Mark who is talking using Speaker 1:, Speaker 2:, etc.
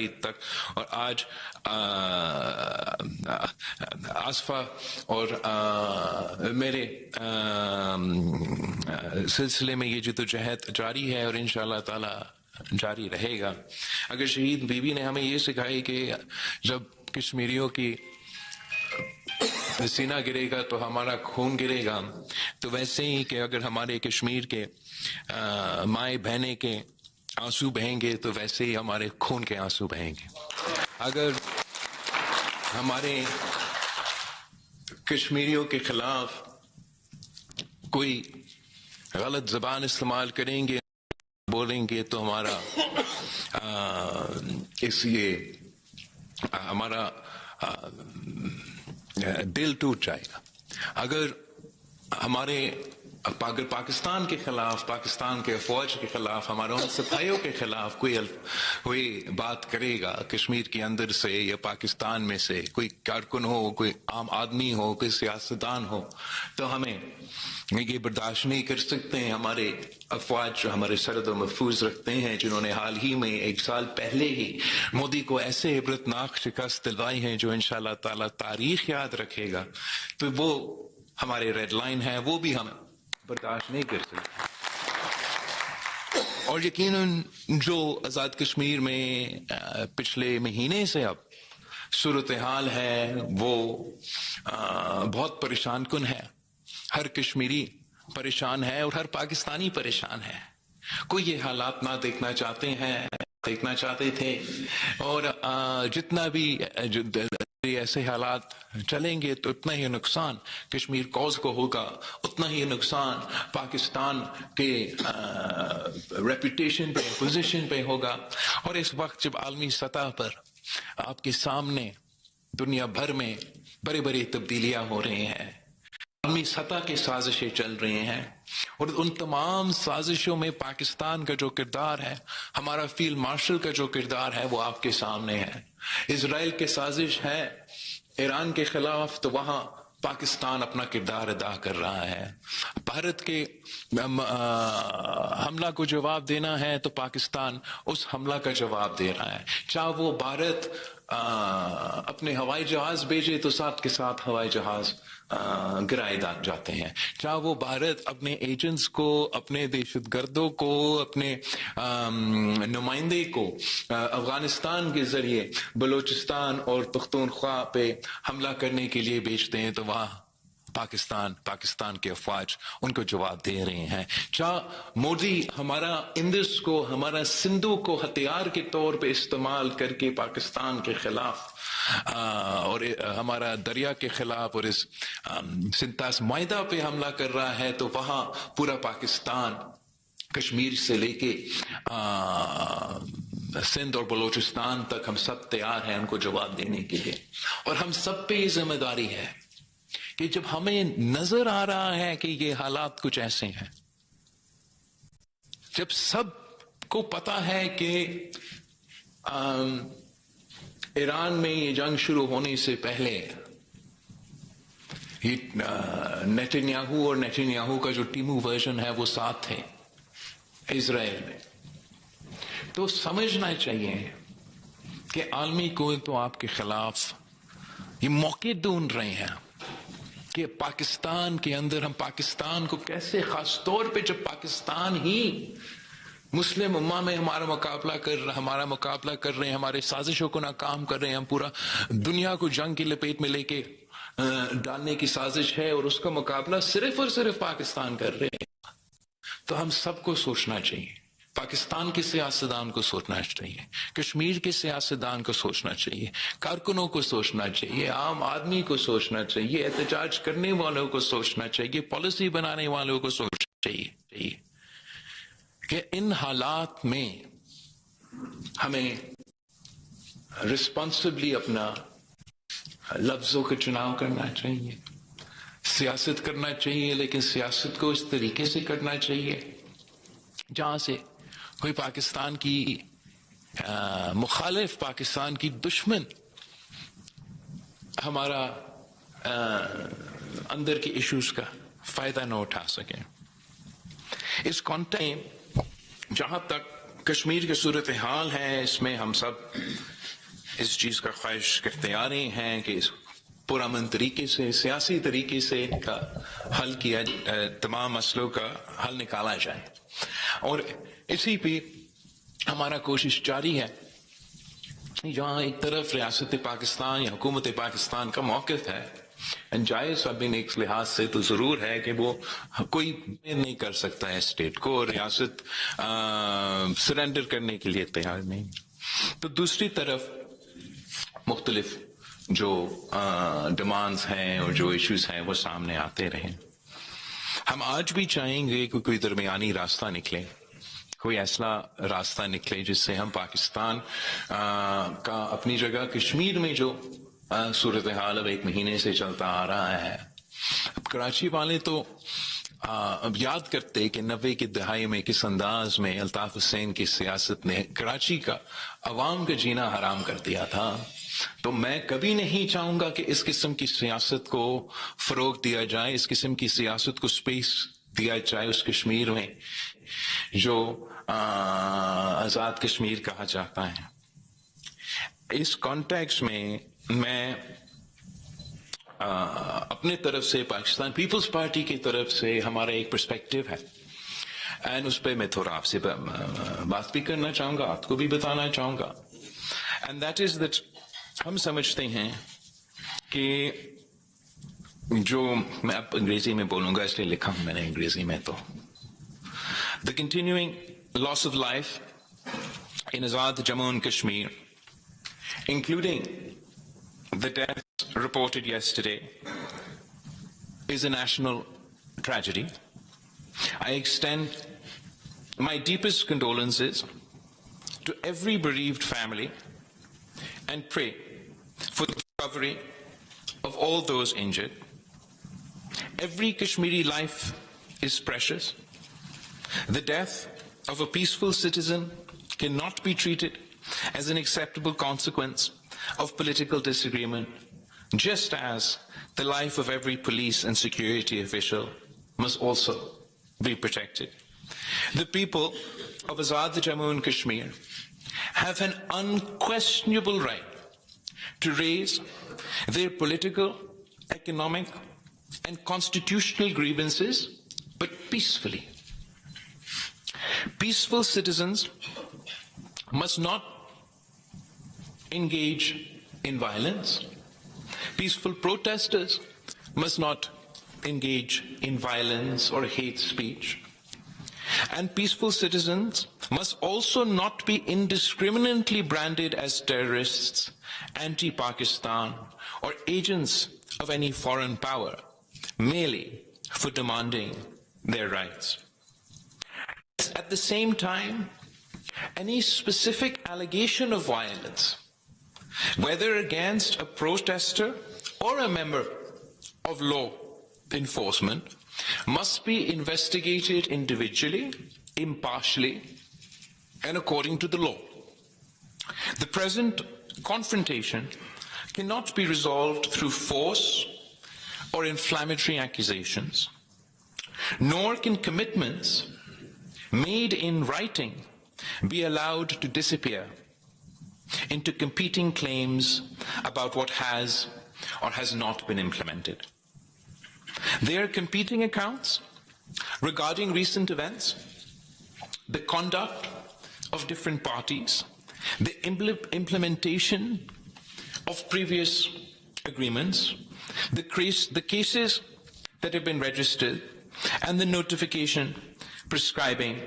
Speaker 1: تک. اور آج آصفہ اور میرے سلسلے میں یہ جدوجہد جاری ہے اور انشاءاللہ تعالی جاری رہے گا. اگر شہید بیوی نے ہمیں یہ سکھائی کہ جب کشمیریوں کی سینہ گرے گا تو ہمارا خون گرے گا، تو ویسے ہی کہ اگر ہمارے کشمیر کے مائیں بہنیں کے آنسو بہیں گے تو ویسے ہی ہمارے خون کے آنسو بہیں گے. اگر ہمارے کشمیریوں کے خلاف کوئی غلط زبان استعمال کریں گے، بولیں گے، تو ہمارا ہمارا دل ٹوٹ جائے گا. اگر ہمارے پاکستان کے خلاف، پاکستان کے فوج کے خلاف، ہمارے ان سپاہیوں کے خلاف کوئی بات کرے گا کشمیر کے اندر سے یا پاکستان میں سے، کوئی کارکن ہو، کوئی عام آدمی ہو، کوئی سیاستدان ہو، تو ہمیں یہ برداشت نہیں کر سکتے ہیں. ہمارے افواج جو ہمارے سرحد و محفوظ رکھتے ہیں، جنہوں نے حال ہی میں 1 سال پہلے ہی مودی کو ایسے عبرتناک شکست دلوائی ہیں جو انشاءاللہ تعالی تاریخ یاد رکھے گا، تو وہ ہمارے ریڈ لائن ہے، وہ بھی ہم برداشت نہیں کر سکتے. اور یقیناً جو آزاد کشمیر میں پچھلے مہینے سے اب صورتحال ہے وہ بہت پریشان کن ہے. ہر کشمیری پریشان ہے اور ہر پاکستانی پریشان ہے. کوئی یہ حالات نہ دیکھنا چاہتے تھے، اور جتنا بھی ایسے حالات چلیں گے تو اتنا ہی نقصان کشمیر کوز کو ہوگا، اتنا ہی نقصان پاکستان کے ریپوٹیشن پہ، پوزیشن پہ ہوگا. اور اس وقت جب عالمی سطح پر آپ کے سامنے دنیا بھر میں بڑی بڑی تبدیلیاں ہو رہی ہیں، عالمی سطح کی سازشیں چل رہی ہیں، اور ان تمام سازشوں میں پاکستان کا جو کردار ہے، ہمارا فیلڈ مارشل کا جو کردار ہے، وہ آپ کے سامنے ہے. اسرائیل کی سازش ہے ایران کے خلاف، تو وہاں پاکستان اپنا کردار ادا کر رہا ہے. بھارت کے حملہ کو جواب دینا ہے تو پاکستان اس حملہ کا جواب دے رہا ہے. چاہے وہ بھارت اپنے ہوائی جہاز بھیجے تو ساتھ کے ساتھ ہوائی جہاز گرائے جاتے ہیں. چاہے وہ بھارت اپنے ایجنٹس کو، اپنے دہشت گردوں کو، اپنے نمائندے کو افغانستان کے ذریعے بلوچستان اور پختونخوا پہ حملہ کرنے کے لیے بھیجتے ہیں، تو وہاں پاکستان کے افواج ان کو جواب دے رہے ہیں. چاہے مودی ہمارا اندس کو، ہمارا سندھو کو ہتھیار کے طور پہ استعمال کر کے پاکستان کے خلاف اور ہمارا دریا کے خلاف اور اس سنتاس معاہدہ پہ حملہ کر رہا ہے، تو وہاں پورا پاکستان کشمیر سے لے کے سندھ اور بلوچستان تک ہم سب تیار ہیں ان کو جواب دینے کے لیے. اور ہم سب پہ یہ ذمہ داری ہے کہ جب ہمیں نظر آ رہا ہے کہ یہ حالات کچھ ایسے ہیں، جب سب کو پتا ہے کہ ایران میں یہ جنگ شروع ہونے سے پہلے نیتنیاہو اور نیتنیاہو کا جو ٹیمو ورژن ہے وہ ساتھ تھے اسرائیل میں، تو سمجھنا چاہیے کہ عالمی کو تو آپ کے خلاف یہ موقع ڈھونڈ رہے ہیں کہ پاکستان کے اندر ہم پاکستان کو کیسے، خاص طور پہ جب پاکستان ہی مسلم امہ میں ہمارا مقابلہ کر رہے ہیں، ہمارے سازشوں کو ناکام کر رہے ہیں، ہم پورا دنیا کو جنگ کی لپیٹ میں لے کے ڈالنے کی سازش ہے، اور اس کا مقابلہ صرف اور صرف پاکستان کر رہے ہیں. تو ہم سب کو سوچنا چاہیے، پاکستان کے سیاستدان کو سوچنا چاہیے، کشمیر کے سیاستدان کو سوچنا چاہیے، کارکنوں کو سوچنا چاہیے، عام آدمی کو سوچنا چاہیے، احتجاج کرنے والوں کو سوچنا چاہیے، پالیسی بنانے والوں کو سوچنا چاہیے کہ ان حالات میں ہمیں رسپانسبلی اپنا لفظوں کا چناؤ کرنا چاہیے، سیاست کرنا چاہیے، لیکن سیاست کو اس طریقے سے کرنا چاہیے جہاں سے کوئی پاکستان کی مخالف، پاکستان کی دشمن ہمارا اندر کے ایشوز کا فائدہ نہ اٹھا سکیں. اس کانٹیکسٹ میں جہاں تک کشمیر کی صورتحال ہے، اس میں ہم سب اس چیز کا خواہش کرتے آ رہے ہیں کہ اس پرامن طریقے سے، سیاسی طریقے سے کا حل کیا، تمام مسئلوں کا حل نکالا جائے، اور اسی پہ ہمارا کوشش جاری ہے۔ جہاں ایک طرف ریاست پاکستان یا حکومت پاکستان کا موقف ہے جائز، اب ایک لحاظ سے تو ضرور ہے کہ وہ کوئی نہیں کر سکتا ہے اسٹیٹ کو، ریاست سرنڈر کرنے کے لیے تیار نہیں، تو دوسری طرف مختلف جو ڈیمانڈز ہیں اور جو ایشوز ہیں وہ سامنے آتے رہیں۔ ہم آج بھی چاہیں گے کہ کوئی درمیانی راستہ نکلے، کوئی ایسا راستہ نکلے جس سے ہم پاکستان کا اپنی جگہ کشمیر میں جو صورتحال اب ایک مہینے سے چلتا آ رہا ہے، اب کراچی والے تو اب یاد کرتے کہ 90 کی دہائی میں کس انداز میں الطاف حسین کی سیاست نے کراچی کا عوام کا جینا حرام کر دیا تھا، تو میں کبھی نہیں چاہوں گا کہ اس قسم کی سیاست کو فروغ دیا جائے، اس قسم کی سیاست کو سپیس دیا جائے اس کشمیر میں جو آزاد کشمیر کہا جاتا ہے۔ اس کانٹیکس میں اپنے طرف سے پاکستان پیپلز پارٹی کی طرف سے ہمارا ایک پرسپیکٹو ہے، اینڈ اس پہ میں تھوڑا آپ سے بات بھی کرنا چاہوں گا، آپ کو بھی بتانا چاہوں گا، اینڈ دیٹ از دیٹ ہم سمجھتے ہیں کہ جو میں اب انگریزی میں بولوں گا، اس لیے لکھا ہوں میں نے انگریزی میں، تو the continuing loss of life in Azad Jammu and Kashmir, including the deaths reported yesterday, is a national tragedy. I extend my deepest condolences to every bereaved family and pray for the recovery of all those injured. Every Kashmiri life is precious. The death of a peaceful citizen cannot be treated as an acceptable consequence of political disagreement, just as the life of every police and security official must also be protected. The people of Azad Jammu and Kashmir have an unquestionable right to raise their political, economic, and constitutional grievances, but peacefully. Peaceful citizens must not engage in violence. Peaceful protesters must not engage in violence or hate speech. And peaceful citizens must also not be indiscriminately branded as terrorists, anti-Pakistan, or agents of any foreign power, merely for demanding their rights. At the same time, any specific allegation of violence, whether against a protester or a member of law enforcement, must be investigated individually, impartially, and according to the law. The present confrontation cannot be resolved through force or inflammatory accusations, nor can commitments made in writing be allowed to disappear into competing claims about what has or has not been implemented. There are competing accounts regarding recent events, the conduct of different parties, the implementation of previous agreements, the cases that have been registered, and the notification prescribing